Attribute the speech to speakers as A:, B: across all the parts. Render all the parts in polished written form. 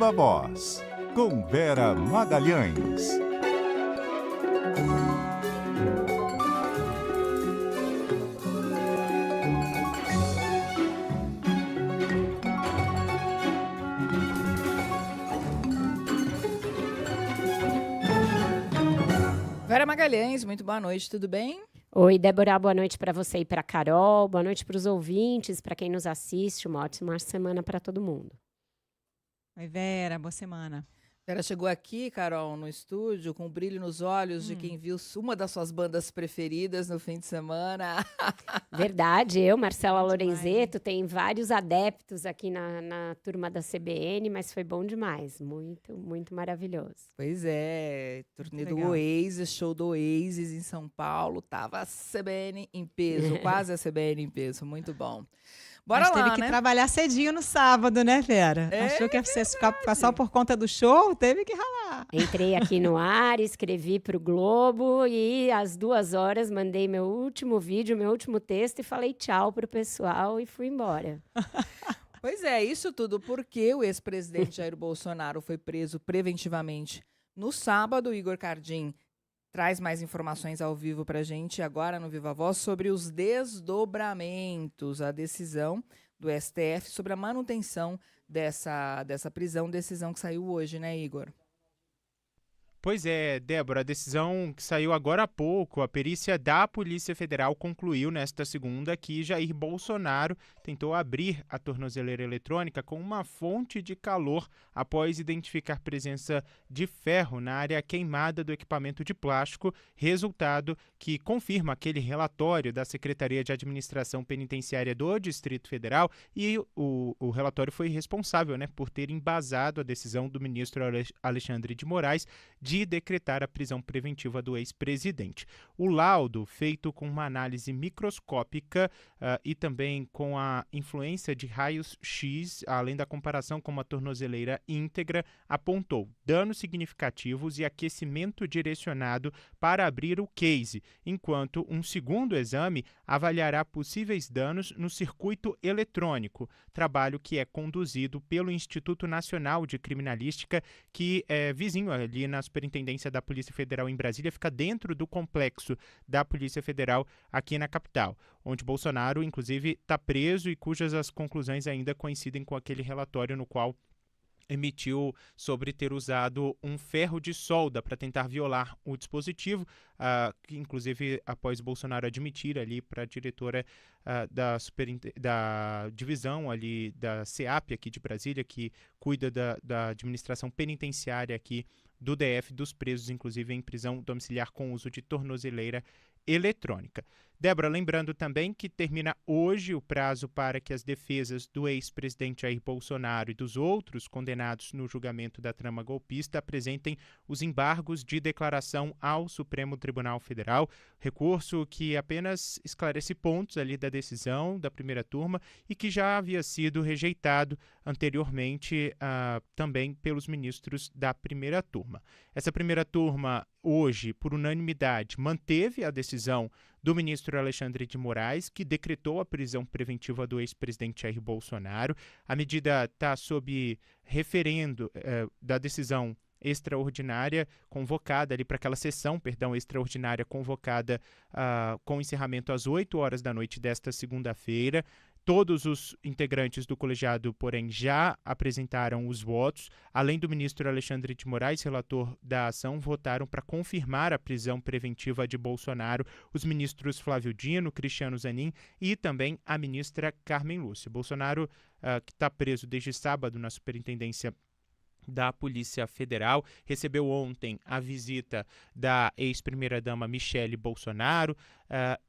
A: Viva Voz, com Vera Magalhães.
B: Vera Magalhães, muito boa noite, tudo bem?
C: Oi, Débora, boa noite para você e para a Carol, boa noite para os ouvintes, para quem nos assiste, uma ótima semana para todo mundo.
D: Oi, Vera, boa semana.
B: Vera chegou aqui, Carol, no estúdio, com um brilho nos olhos de quem viu uma das suas bandas preferidas no fim de semana.
C: Verdade, eu, Marcela
D: Bom
C: Lorenzetto, tem vários adeptos aqui na turma da CBN, mas foi bom demais, muito, muito maravilhoso.
B: Pois é, turnê do
D: legal.
B: Oasis, show do Oasis em São Paulo, tava a CBN em peso, quase a CBN em peso, muito bom. Bora
D: Mas
B: lá,
D: teve que
B: né?
D: trabalhar cedinho no sábado, né, Vera? Achou que ia ficar só por conta do show? Teve que ralar.
C: Entrei aqui no ar, escrevi para o Globo e às 2 horas mandei meu último vídeo, meu último texto e falei tchau pro pessoal e fui embora.
B: Pois é, isso tudo porque o ex-presidente Jair Bolsonaro foi preso preventivamente no sábado. Igor Cardim traz mais informações ao vivo para a gente agora no Viva Voz sobre os desdobramentos, a decisão do STF sobre a manutenção dessa prisão, decisão que saiu hoje, né, Igor?
E: Pois é, Débora, a decisão que saiu agora há pouco, a perícia da Polícia Federal concluiu nesta segunda que Jair Bolsonaro tentou abrir a tornozeleira eletrônica com uma fonte de calor após identificar presença de ferro na área queimada do equipamento de plástico, resultado que confirma aquele relatório da Secretaria de Administração Penitenciária do Distrito Federal, e o relatório foi responsável, né, por ter embasado a decisão do ministro Alexandre de Moraes de decretar a prisão preventiva do ex-presidente. O laudo, feito com uma análise microscópica e também com a influência de raios X, além da comparação com uma tornozeleira íntegra, apontou danos significativos e aquecimento direcionado para abrir o case, enquanto um segundo exame avaliará possíveis danos no circuito eletrônico, trabalho que é conduzido pelo Instituto Nacional de Criminalística, que é vizinho ali na Superintendência da Polícia Federal em Brasília, fica dentro do complexo da Polícia Federal aqui na capital, onde Bolsonaro, inclusive, está preso e cujas as conclusões ainda coincidem com aquele relatório no qual emitiu sobre ter usado um ferro de solda para tentar violar o dispositivo, que inclusive após Bolsonaro admitir ali para a diretora da divisão ali da SEAP aqui de Brasília, que cuida da administração penitenciária aqui do DF, dos presos, inclusive em prisão domiciliar com uso de tornozeleira eletrônica. Débora, lembrando também que termina hoje o prazo para que as defesas do ex-presidente Jair Bolsonaro e dos outros condenados no julgamento da trama golpista apresentem os embargos de declaração ao Supremo Tribunal Federal, recurso que apenas esclarece pontos ali da decisão da primeira turma e que já havia sido rejeitado anteriormente também pelos ministros da primeira turma. Essa primeira turma, hoje, por unanimidade, manteve a decisão do ministro Alexandre de Moraes, que decretou a prisão preventiva do ex-presidente Jair Bolsonaro. A medida está sob referendo da decisão extraordinária convocada ali para aquela sessão, extraordinária convocada com encerramento às 8 horas da noite desta segunda-feira. Todos os integrantes do colegiado, porém, já apresentaram os votos. Além do ministro Alexandre de Moraes, relator da ação, votaram para confirmar a prisão preventiva de Bolsonaro os ministros Flávio Dino, Cristiano Zanin e também a ministra Carmen Lúcia. Bolsonaro, que está preso desde sábado na Superintendência da Polícia Federal, recebeu ontem a visita da ex-primeira-dama Michele Bolsonaro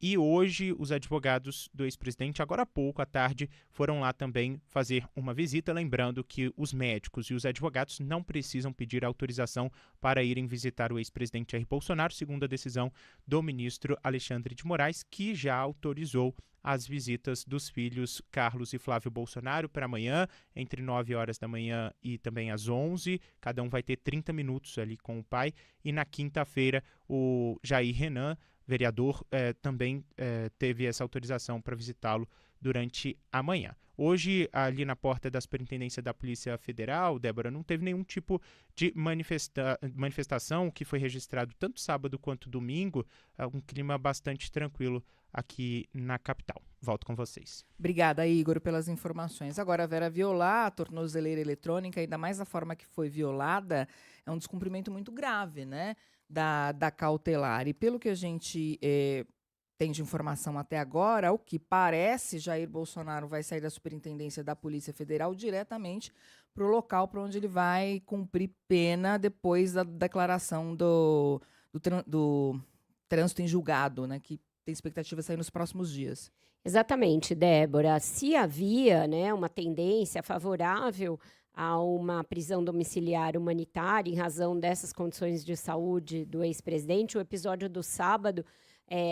E: e hoje os advogados do ex-presidente, agora há pouco à tarde, foram lá também fazer uma visita, lembrando que os médicos e os advogados não precisam pedir autorização para irem visitar o ex-presidente Jair Bolsonaro, segundo a decisão do ministro Alexandre de Moraes, que já autorizou as visitas dos filhos Carlos e Flávio Bolsonaro para amanhã, entre 9 horas da manhã e também às 11. Cada um vai ter 30 minutos ali com o pai. E na quinta-feira, o Jair Renan, vereador, também teve essa autorização para visitá-lo durante a manhã. Hoje, ali na porta da Superintendência da Polícia Federal, Débora, não teve nenhum tipo de manifestação que foi registrado tanto sábado quanto domingo, um clima bastante tranquilo aqui na capital. Volto com vocês.
B: Obrigada, Igor, pelas informações. Agora, Vera, violar a tornozeleira eletrônica, ainda mais da forma que foi violada, é um descumprimento muito grave, né, da cautelar. E pelo que a gente tem de informação até agora, o que parece, Jair Bolsonaro vai sair da Superintendência da Polícia Federal diretamente para o local para onde ele vai cumprir pena depois da declaração do trânsito em julgado, né, que tem expectativa de sair nos próximos dias.
C: Exatamente, Débora. Se havia, né, uma tendência favorável a uma prisão domiciliar humanitária em razão dessas condições de saúde do ex-presidente, o episódio do sábado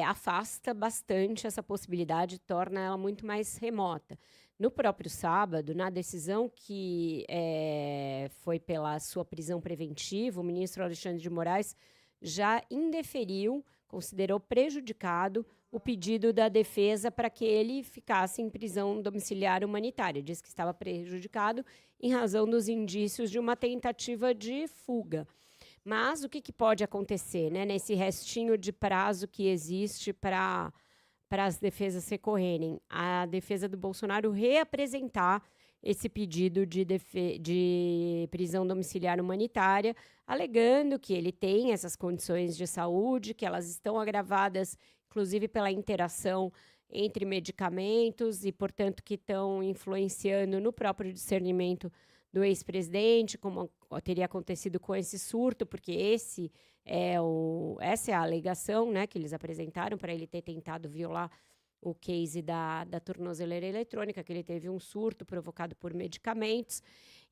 C: afasta bastante essa possibilidade, torna ela muito mais remota. No próprio sábado, na decisão que foi pela sua prisão preventiva, o ministro Alexandre de Moraes já indeferiu, considerou prejudicado o pedido da defesa para que ele ficasse em prisão domiciliar humanitária. Diz que estava prejudicado em razão dos indícios de uma tentativa de fuga. Mas o que pode acontecer, né, nesse restinho de prazo que existe para as defesas recorrerem? A defesa do Bolsonaro reapresentar esse pedido de prisão domiciliar humanitária, alegando que ele tem essas condições de saúde, que elas estão agravadas, inclusive pela interação entre medicamentos e, portanto, que estão influenciando no próprio discernimento do ex-presidente, como teria acontecido com esse surto, porque essa é a alegação, né, que eles apresentaram para ele ter tentado violar o case da tornozeleira eletrônica, que ele teve um surto provocado por medicamentos.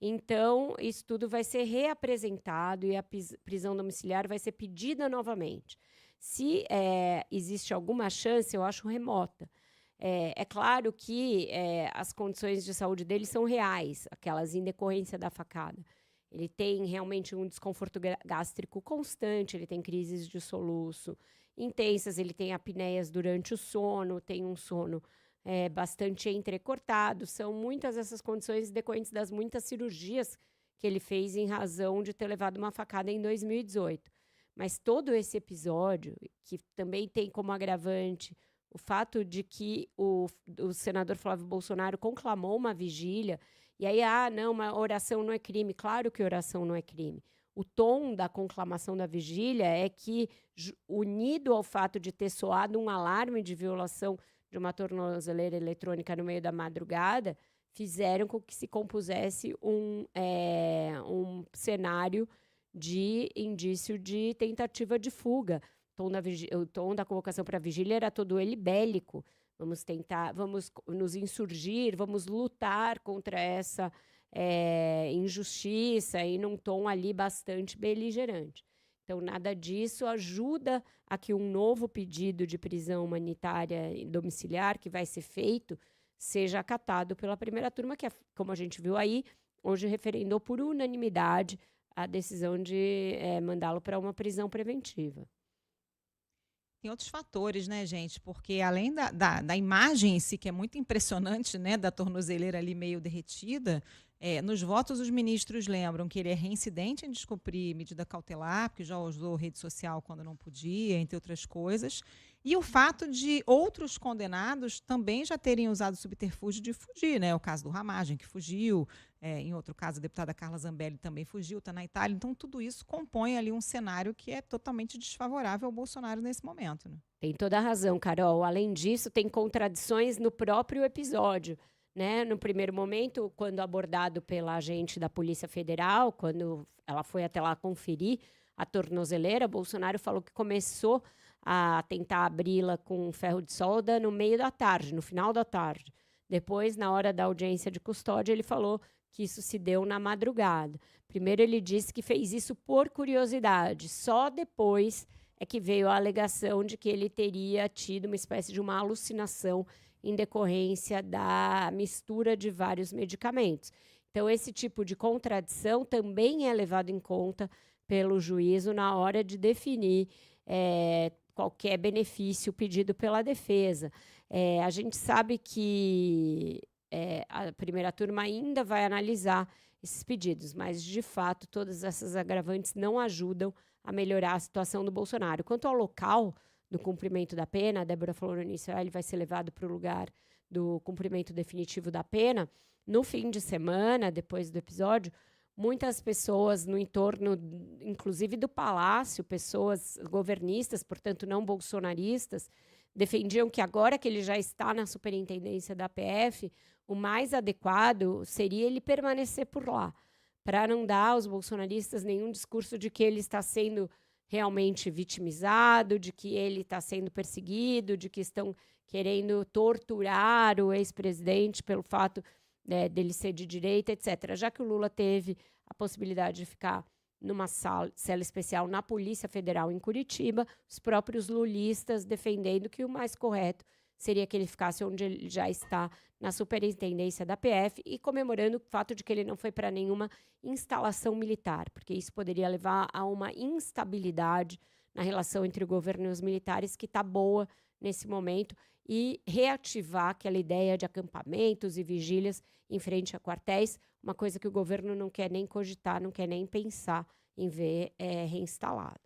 C: Então, isso tudo vai ser reapresentado e a prisão domiciliar vai ser pedida novamente. Se existe alguma chance, eu acho remota. É claro que as condições de saúde dele são reais, aquelas em decorrência da facada. Ele tem realmente um desconforto gástrico constante, ele tem crises de soluço intensas, ele tem apneias durante o sono, tem um sono bastante entrecortado. São muitas essas condições decorrentes das muitas cirurgias que ele fez em razão de ter levado uma facada em 2018. Mas todo esse episódio, que também tem como agravante o fato de que o senador Flávio Bolsonaro conclamou uma vigília, e aí, não, uma oração não é crime. Claro que oração não é crime. O tom da conclamação da vigília é que, unido ao fato de ter soado um alarme de violação de uma tornozeleira eletrônica no meio da madrugada, fizeram com que se compusesse um cenário de indício de tentativa de fuga. O tom da convocação para a vigília era todo ele bélico. Vamos nos insurgir, vamos lutar contra essa injustiça, e num tom ali bastante beligerante. Então, nada disso ajuda a que um novo pedido de prisão humanitária domiciliar que vai ser feito seja acatado pela primeira turma, que, como a gente viu aí, hoje referendou por unanimidade a decisão de mandá-lo para uma prisão preventiva.
D: Tem outros fatores, né, gente? Porque além da imagem em si, que é muito impressionante, né, da tornozeleira ali meio derretida, nos votos os ministros lembram que ele é reincidente em descumprir medida cautelar, porque já usou rede social quando não podia, entre outras coisas. E o fato de outros condenados também já terem usado subterfúgio de fugir, né? O caso do Ramagem, que fugiu, em outro caso a deputada Carla Zambelli também fugiu, está na Itália. Então tudo isso compõe ali um cenário que é totalmente desfavorável ao Bolsonaro nesse momento, né?
C: Tem toda a razão, Carol. Além disso, tem contradições no próprio episódio, né? No primeiro momento, quando abordado pela agente da Polícia Federal, quando ela foi até lá conferir a tornozeleira, Bolsonaro falou que começou a tentar abri-la com ferro de solda no meio da tarde, no final da tarde. Depois, na hora da audiência de custódia, ele falou que isso se deu na madrugada. Primeiro, ele disse que fez isso por curiosidade. Só depois é que veio a alegação de que ele teria tido uma espécie de uma alucinação em decorrência da mistura de vários medicamentos. Então, esse tipo de contradição também é levado em conta pelo juízo na hora de definir qualquer benefício pedido pela defesa. A gente sabe que a primeira turma ainda vai analisar esses pedidos, mas, de fato, todas essas agravantes não ajudam a melhorar a situação do Bolsonaro. Quanto ao local do cumprimento da pena, a Débora falou no início, ele vai ser levado para o lugar do cumprimento definitivo da pena. No fim de semana, depois do episódio, muitas pessoas no entorno, inclusive do Palácio, pessoas governistas, portanto não bolsonaristas, defendiam que agora que ele já está na superintendência da PF, o mais adequado seria ele permanecer por lá, para não dar aos bolsonaristas nenhum discurso de que ele está sendo realmente vitimizado, de que ele está sendo perseguido, de que estão querendo torturar o ex-presidente pelo fato dele ser de direita, etc. Já que o Lula teve a possibilidade de ficar numa cela especial na Polícia Federal em Curitiba, os próprios lulistas defendendo que o mais correto seria que ele ficasse onde ele já está, na superintendência da PF, e comemorando o fato de que ele não foi para nenhuma instalação militar, porque isso poderia levar a uma instabilidade na relação entre o governo e os militares, que está boa nesse momento, e reativar aquela ideia de acampamentos e vigílias em frente a quartéis, uma coisa que o governo não quer nem cogitar, não quer nem pensar em ver reinstalado.